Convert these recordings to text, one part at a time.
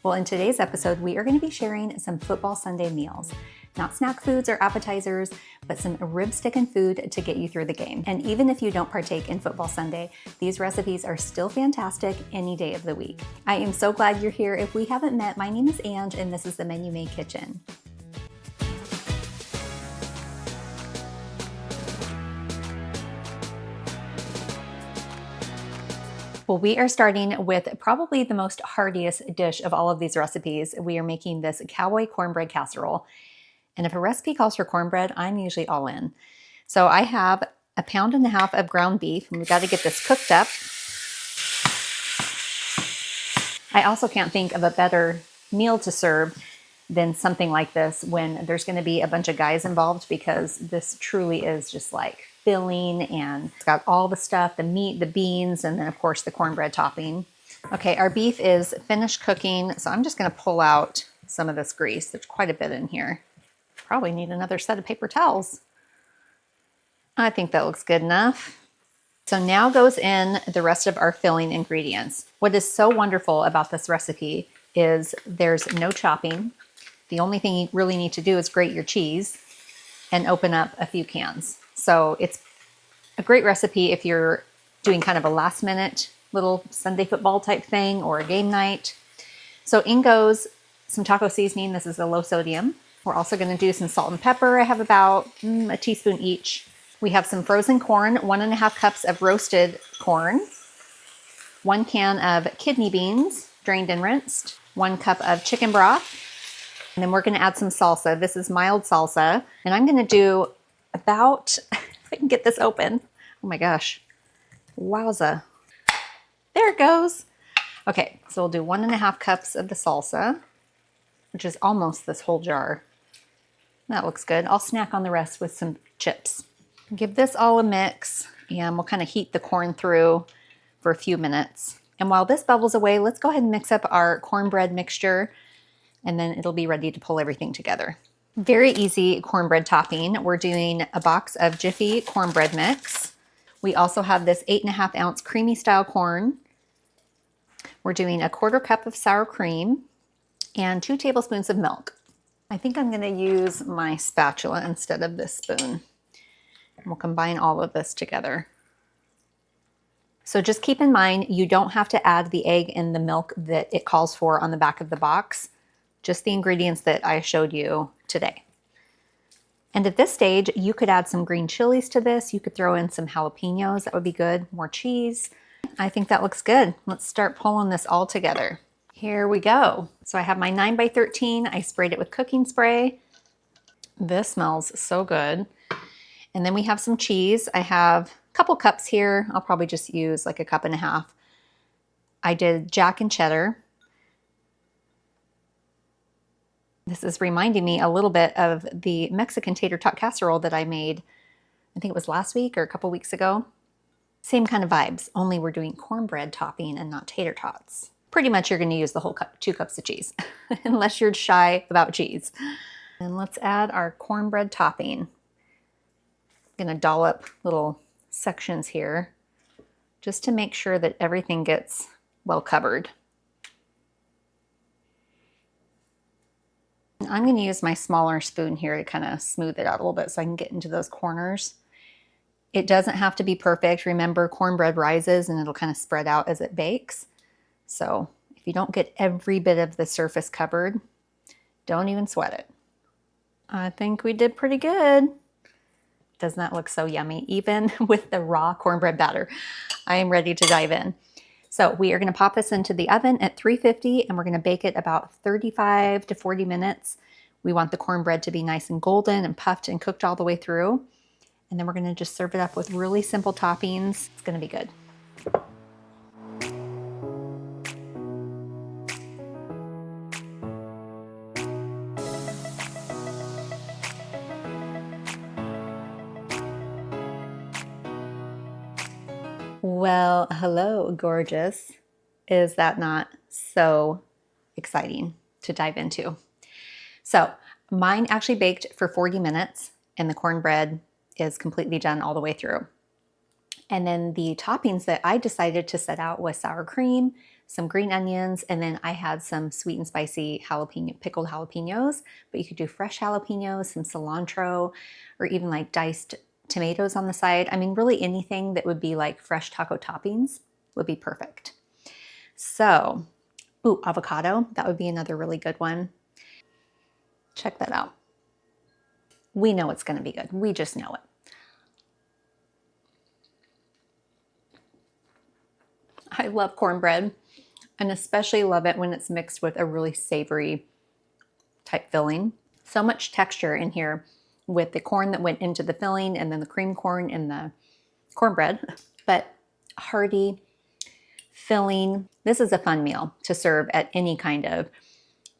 Well, in today's episode, we are going to be sharing some football Sunday meals. Not snack foods or appetizers, but some rib sticking food to get you through the game. And even if you don't partake in Football Sunday, these recipes are still fantastic any day of the week. I am so glad you're here. If we haven't met, my name is Ange, and this is the Menu Made Kitchen. Well, we are starting with probably the most heartiest dish of all of these recipes. We are making this Cowboy cornbread casserole. And if a recipe calls for cornbread, I'm usually all in. So I have 1.5 pounds of ground beef, and we've got to get this cooked up. I also can't think of a better meal to serve than something like this when there's going to be a bunch of guys involved, because this truly is just like filling, and it's got all the stuff, the meat, the beans, and then of course the cornbread topping. Okay, our beef is finished cooking, so I'm just going to pull out some of this grease. There's quite a bit in here. Probably need another set of paper towels. I think that looks good enough. So now goes in the rest of our filling ingredients. What is so wonderful about this recipe is there's no chopping. The only thing you really need to do is grate your cheese and open up a few cans. So it's a great recipe if you're doing kind of a last minute little Sunday football type thing or a game night. So in goes some taco seasoning. This is a low sodium. We're also going to do some salt and pepper. I have about a teaspoon each. We have some frozen corn, 1.5 cups of roasted corn, 1 can of kidney beans, drained and rinsed, 1 cup of chicken broth, and then we're going to add some salsa. This is mild salsa, and I'm going to do about, if I can get this open, oh my gosh, wowza. There it goes. Okay, so we'll do 1.5 cups of the salsa, which is almost this whole jar. That looks good. I'll snack on the rest with some chips. Give this all a mix, and we'll kind of heat the corn through for a few minutes. And while this bubbles away, let's go ahead and mix up our cornbread mixture, and then it'll be ready to pull everything together. Very easy cornbread topping. We're doing a box of Jiffy cornbread mix. We also have this 8.5 ounce creamy style corn. We're doing 1/4 cup of sour cream and 2 tablespoons of milk. I think I'm going to use my spatula instead of this spoon. We'll combine all of this together. So just keep in mind, you don't have to add the egg and the milk that it calls for on the back of the box, just the ingredients that I showed you today. And at this stage, you could add some green chilies to this. You could throw in some jalapenos. That would be good. More cheese. I think that looks good. Let's start pulling this all together. Here we go. So I have my 9x13. I sprayed it with cooking spray. This smells so good. And then we have some cheese. I have a couple cups here. I'll probably just use like 1.5 cups. I did Jack and cheddar. This is reminding me a little bit of the Mexican tater tot casserole that I made, I think it was last week or a couple weeks ago. Same kind of vibes, only we're doing cornbread topping and not tater tots. Pretty much you're going to use the whole cup, 2 cups of cheese, unless you're shy about cheese. And let's add our cornbread topping. I'm going to dollop little sections here just to make sure that everything gets well covered. I'm going to use my smaller spoon here to kind of smooth it out a little bit so I can get into those corners. It doesn't have to be perfect. Remember, cornbread rises and it'll kind of spread out as it bakes. So if you don't get every bit of the surface covered, don't even sweat it. I think we did pretty good. Doesn't that look so yummy? Even with the raw cornbread batter, I am ready to dive in. So we are going to pop this into the oven at 350, and we're going to bake it about 35 to 40 minutes. We want the cornbread to be nice and golden and puffed and cooked all the way through. And then we're going to just serve it up with really simple toppings. It's going to be good. Well, hello, gorgeous. Is that not so exciting to dive into? So mine actually baked for 40 minutes, and the cornbread is completely done all the way through. And then the toppings that I decided to set out was sour cream, some green onions, and then I had some sweet and spicy pickled jalapenos, but you could do fresh jalapenos, some cilantro, or even like diced tomatoes on the side. I mean, really anything that would be like fresh taco toppings would be perfect. So, ooh, avocado, that would be another really good one. Check that out. We know it's going to be good. We just know it. I love cornbread, and especially love it when it's mixed with a really savory type filling. So much texture in here with the corn that went into the filling and then the cream corn in the cornbread, but hearty, filling. This is a fun meal to serve at any kind of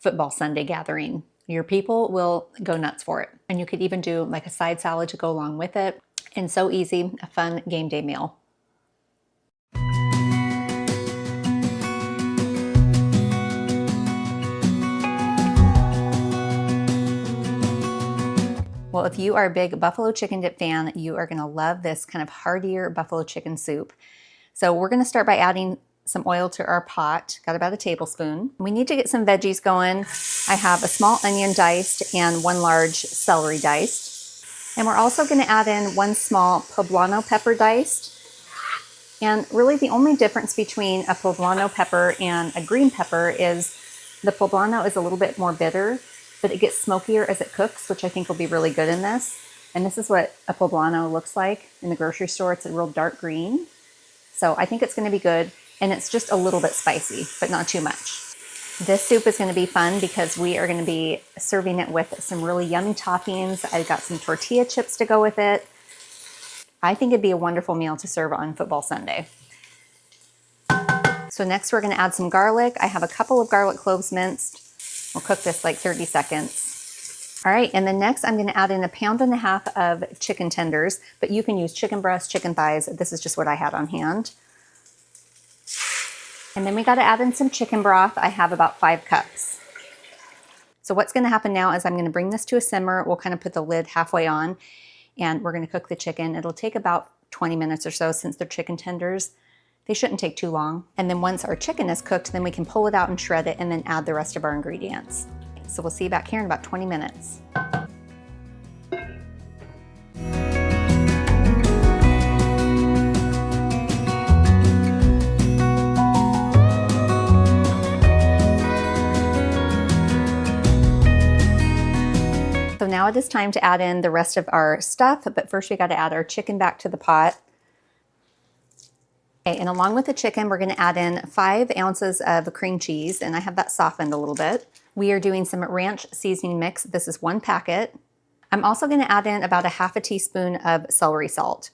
football Sunday gathering. Your people will go nuts for it. And you could even do like a side salad to go along with it. And so easy, a fun game day meal. Well, if you are a big buffalo chicken dip fan, you are gonna love this kind of heartier buffalo chicken soup. So we're gonna start by adding some oil to our pot, got about a tablespoon. We need to get some veggies going. I have a small onion diced and 1 large celery diced. And we're also gonna add in 1 small poblano pepper diced. And really the only difference between a poblano pepper and a green pepper is the poblano is a little bit more bitter, but it gets smokier as it cooks, which I think will be really good in this. And this is what a poblano looks like in the grocery store. It's a real dark green. So I think it's gonna be good. And it's just a little bit spicy, but not too much. This soup is gonna be fun because we are gonna be serving it with some really yummy toppings. I've got some tortilla chips to go with it. I think it'd be a wonderful meal to serve on football Sunday. So next we're gonna add some garlic. I have a couple of garlic cloves minced. We'll cook this like 30 seconds. All right, and then next I'm gonna add in 1.5 pounds of chicken tenders, but you can use chicken breasts, chicken thighs. This is just what I had on hand. And then we gotta add in some chicken broth. I have about 5 cups. So what's gonna happen now is I'm gonna bring this to a simmer. We'll kind of put the lid halfway on and we're gonna cook the chicken. It'll take about 20 minutes or so since they're chicken tenders. They shouldn't take too long. And then once our chicken is cooked, then we can pull it out and shred it and then add the rest of our ingredients. So we'll see you back here in about 20 minutes. So now it is time to add in the rest of our stuff, but first we got to add our chicken back to the pot. Okay, and along with the chicken, we're gonna add in 5 ounces of cream cheese, and I have that softened a little bit. We are doing some ranch seasoning mix. This is 1 packet. I'm also gonna add in about 1/2 teaspoon of celery salt.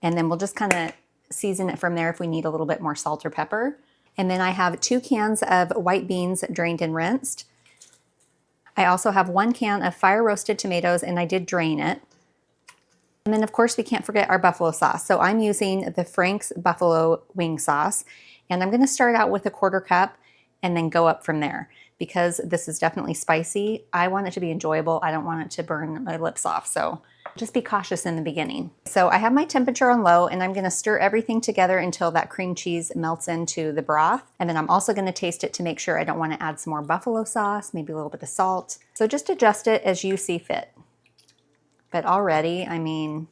And then we'll just kind of season it from there if we need a little bit more salt or pepper. And then I have 2 cans of white beans drained and rinsed. I also have 1 can of fire roasted tomatoes, and I did drain it. And then of course we can't forget our buffalo sauce. So I'm using the Frank's buffalo wing sauce, and I'm gonna start out with 1/4 cup and then go up from there because this is definitely spicy. I want it to be enjoyable. I don't want it to burn my lips off. So just be cautious in the beginning. So I have my temperature on low, and I'm gonna stir everything together until that cream cheese melts into the broth. And then I'm also gonna taste it to make sure I don't wanna add some more buffalo sauce, maybe a little bit of salt. So just adjust it as you see fit. But already, I mean,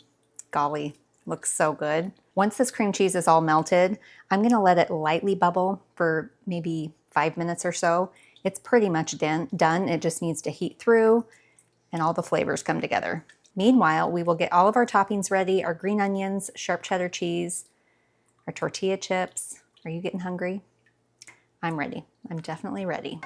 golly, looks so good. Once this cream cheese is all melted, I'm gonna let it lightly bubble for maybe 5 minutes or so. It's pretty much done. It just needs to heat through and all the flavors come together. Meanwhile, we will get all of our toppings ready, our green onions, sharp cheddar cheese, our tortilla chips. Are you getting hungry? I'm ready. I'm definitely ready.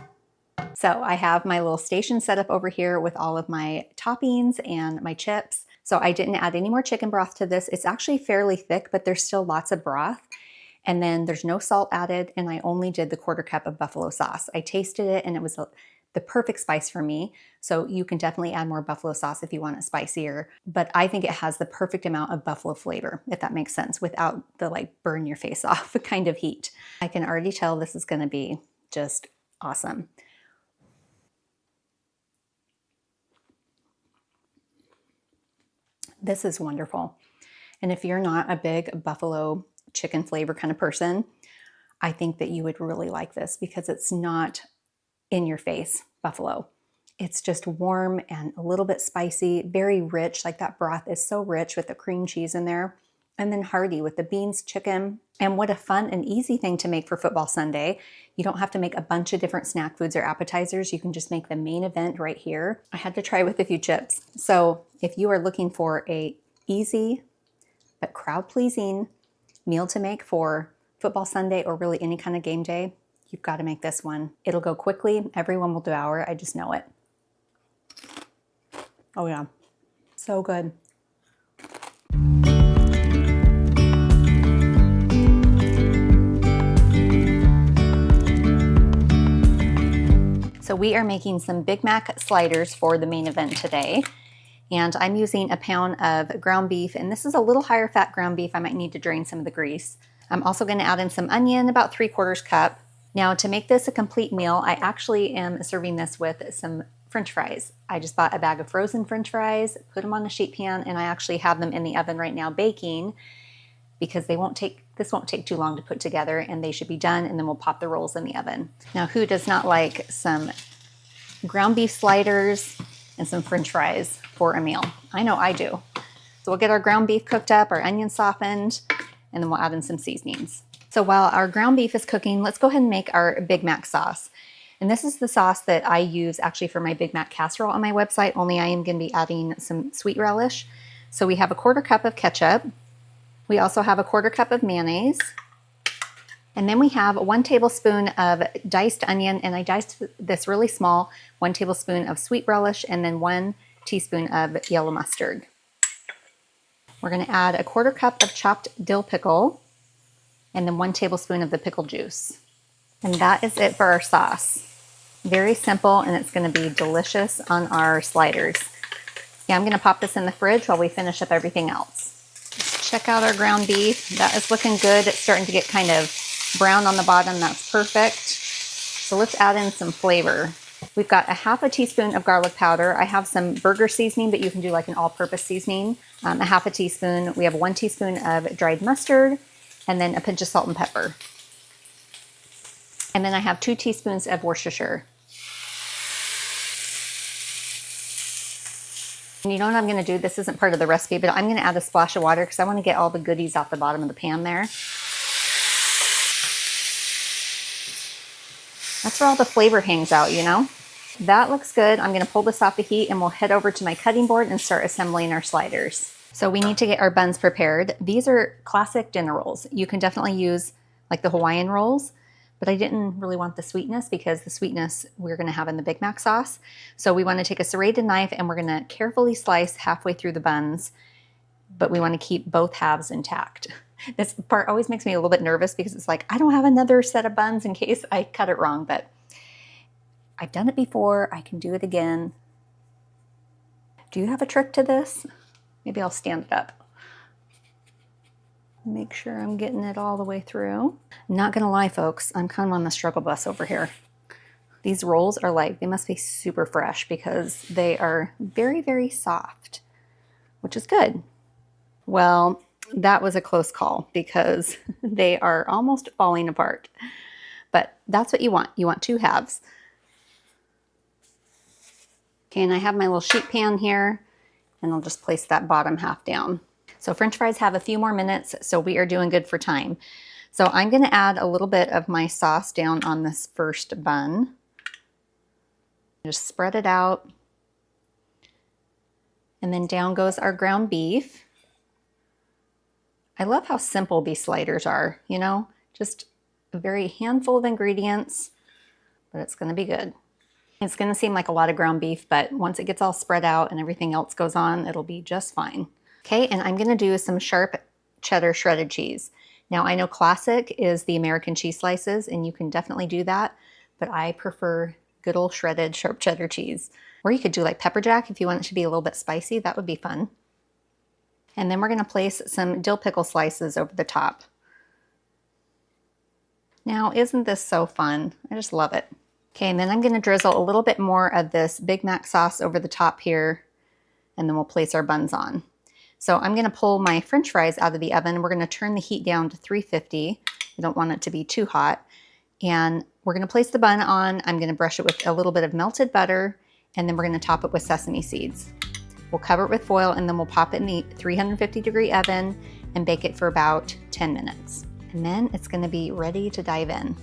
So I have my little station set up over here with all of my toppings and my chips. So I didn't add any more chicken broth to this. It's actually fairly thick, but there's still lots of broth. And then there's no salt added, and I only did the 1/4 cup of buffalo sauce. I tasted it and it was the perfect spice for me. So you can definitely add more buffalo sauce if you want it spicier, but I think it has the perfect amount of buffalo flavor, if that makes sense, without the like burn your face off kind of heat. I can already tell this is gonna be just awesome. This is wonderful. And if you're not a big buffalo chicken flavor kind of person, I think that you would really like this because it's not in your face buffalo. It's just warm and a little bit spicy, very rich. Like that broth is so rich with the cream cheese in there. And then hearty with the beans, chicken. And what a fun and easy thing to make for football Sunday. You don't have to make a bunch of different snack foods or appetizers. You can just make the main event right here. I had to try with a few chips. So if you are looking for a easy but crowd-pleasing meal to make for football Sunday or really any kind of game day, you've got to make this one. It'll go quickly. Everyone will devour. I just know it. Oh yeah, so good. So we are making some Big Mac sliders for the main event today. And I'm using a pound of ground beef, and this is a little higher fat ground beef. I might need to drain some of the grease. I'm also going to add in some onion, about 3/4 cup. Now to make this a complete meal, I actually am serving this with some French fries. I just bought a bag of frozen French fries, put them on a sheet pan, and I actually have them in the oven right now baking because this won't take too long to put together, and they should be done, and then we'll pop the rolls in the oven. Now, who does not like some ground beef sliders and some French fries for a meal? I know I do. So we'll get our ground beef cooked up, our onions softened, and then we'll add in some seasonings. So while our ground beef is cooking, let's go ahead and make our Big Mac sauce. And this is the sauce that I use actually for my Big Mac casserole on my website, only I am going to be adding some sweet relish. So we have 1/4 cup of ketchup. We also have 1/4 cup of mayonnaise. And then we have 1 tablespoon of diced onion, and I diced this really small, 1 tablespoon of sweet relish, and then 1 teaspoon of yellow mustard. We're going to add 1/4 cup of chopped dill pickle, and then 1 tablespoon of the pickle juice. And that is it for our sauce. Very simple, and it's going to be delicious on our sliders. Yeah, I'm going to pop this in the fridge while we finish up everything else. Let's check out our ground beef. That is looking good. It's starting to get kind of brown on the bottom. That's perfect. So let's add in some flavor. We've got 1/2 teaspoon of garlic powder. I have some burger seasoning, but you can do like an all-purpose seasoning. 1/2 teaspoon. We have 1 teaspoon of dried mustard, and then a pinch of salt and pepper. And then I have 2 teaspoons of Worcestershire. And you know what I'm going to do? This isn't part of the recipe, but I'm going to add a splash of water because I want to get all the goodies off the bottom of the pan there. That's where all the flavor hangs out, you know? That looks good. I'm going to pull this off the heat, and we'll head over to my cutting board and start assembling our sliders. So we need to get our buns prepared. These are classic dinner rolls. You can definitely use like the Hawaiian rolls, but I didn't really want the sweetness because the sweetness we're going to have in the Big Mac sauce. So we want to take a serrated knife, and we're going to carefully slice halfway through the buns, but we want to keep both halves intact. This part always makes me a little bit nervous because it's like, I don't have another set of buns in case I cut it wrong, but I've done it before. I can do it again. Do you have a trick to this? Maybe I'll stand it up. Make sure I'm getting it all the way through. Not gonna lie, folks, I'm kind of on the struggle bus over here. These rolls are like, they must be super fresh because they are very, very soft, which is good. Well, that was a close call because they are almost falling apart. But that's what you want. You want 2 halves. Okay, and I have my little sheet pan here, and I'll just place that bottom half down. So French fries have a few more minutes, so we are doing good for time. So I'm going to add a little bit of my sauce down on this first bun. Just spread it out. And then down goes our ground beef. I love how simple these sliders are, you know, just a very handful of ingredients, but it's going to be good. It's going to seem like a lot of ground beef, but once it gets all spread out and everything else goes on, it'll be just fine. Okay, and I'm going to do some sharp cheddar shredded cheese. Now, I know classic is the American cheese slices, and you can definitely do that, but I prefer good old shredded sharp cheddar cheese. Or you could do like pepper jack if you want it to be a little bit spicy. That would be fun. And then we're going to place some dill pickle slices over the top. Now, isn't this so fun? I just love it. Okay, and then I'm going to drizzle a little bit more of this Big Mac sauce over the top here, and then we'll place our buns on. So I'm going to pull my French fries out of the oven. We're going to turn the heat down to 350, You don't want it to be too hot. And we're going to place the bun on. I'm going to brush it with a little bit of melted butter, and then we're going to top it with sesame seeds. We'll cover it with foil, and then we'll pop it in the 350-degree oven and bake it for about 10 minutes. And then it's going to be ready to dive in.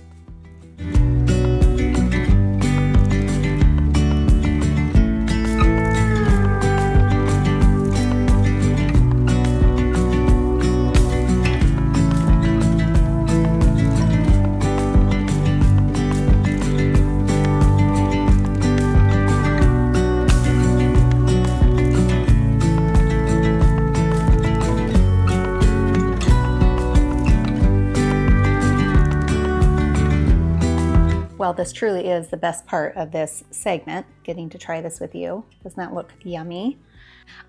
Well, this truly is the best part of this segment, getting to try this with you. Doesn't that look yummy?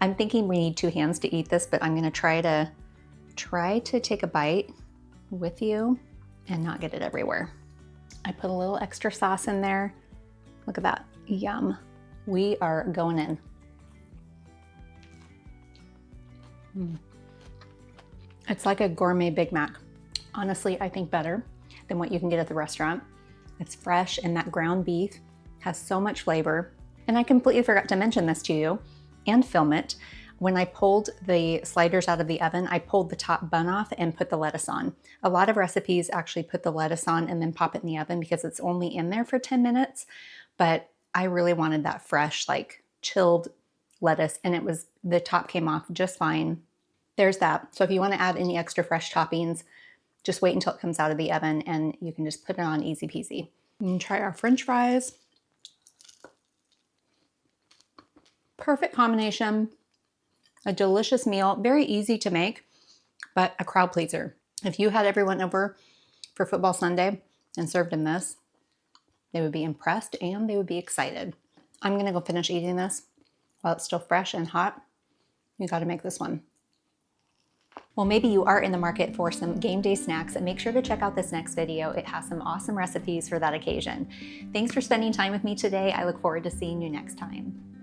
I'm thinking we need 2 hands to eat this, but I'm gonna try to take a bite with you and not get it everywhere. I put a little extra sauce in there. Look at that, yum. We are going in. It's like a gourmet Big Mac. Honestly, I think better than what you can get at the restaurant. It's fresh, and that ground beef has so much flavor. And I completely forgot to mention this to you and film it. When I pulled the sliders out of the oven, I pulled the top bun off and put the lettuce on. A lot of recipes actually put the lettuce on and then pop it in the oven because it's only in there for 10 minutes. But I really wanted that fresh, like chilled lettuce, and the top came off just fine. There's that. So if you want to add any extra fresh toppings, just wait until it comes out of the oven and you can just put it on easy peasy. And try our French fries. Perfect combination. A delicious meal, very easy to make, but a crowd pleaser. If you had everyone over for football Sunday and served them this, they would be impressed and they would be excited. I'm gonna go finish eating this while it's still fresh and hot. You gotta make this one. Well, maybe you are in the market for some game day snacks, and make sure to check out this next video. It has some awesome recipes for that occasion. Thanks for spending time with me today. I look forward to seeing you next time.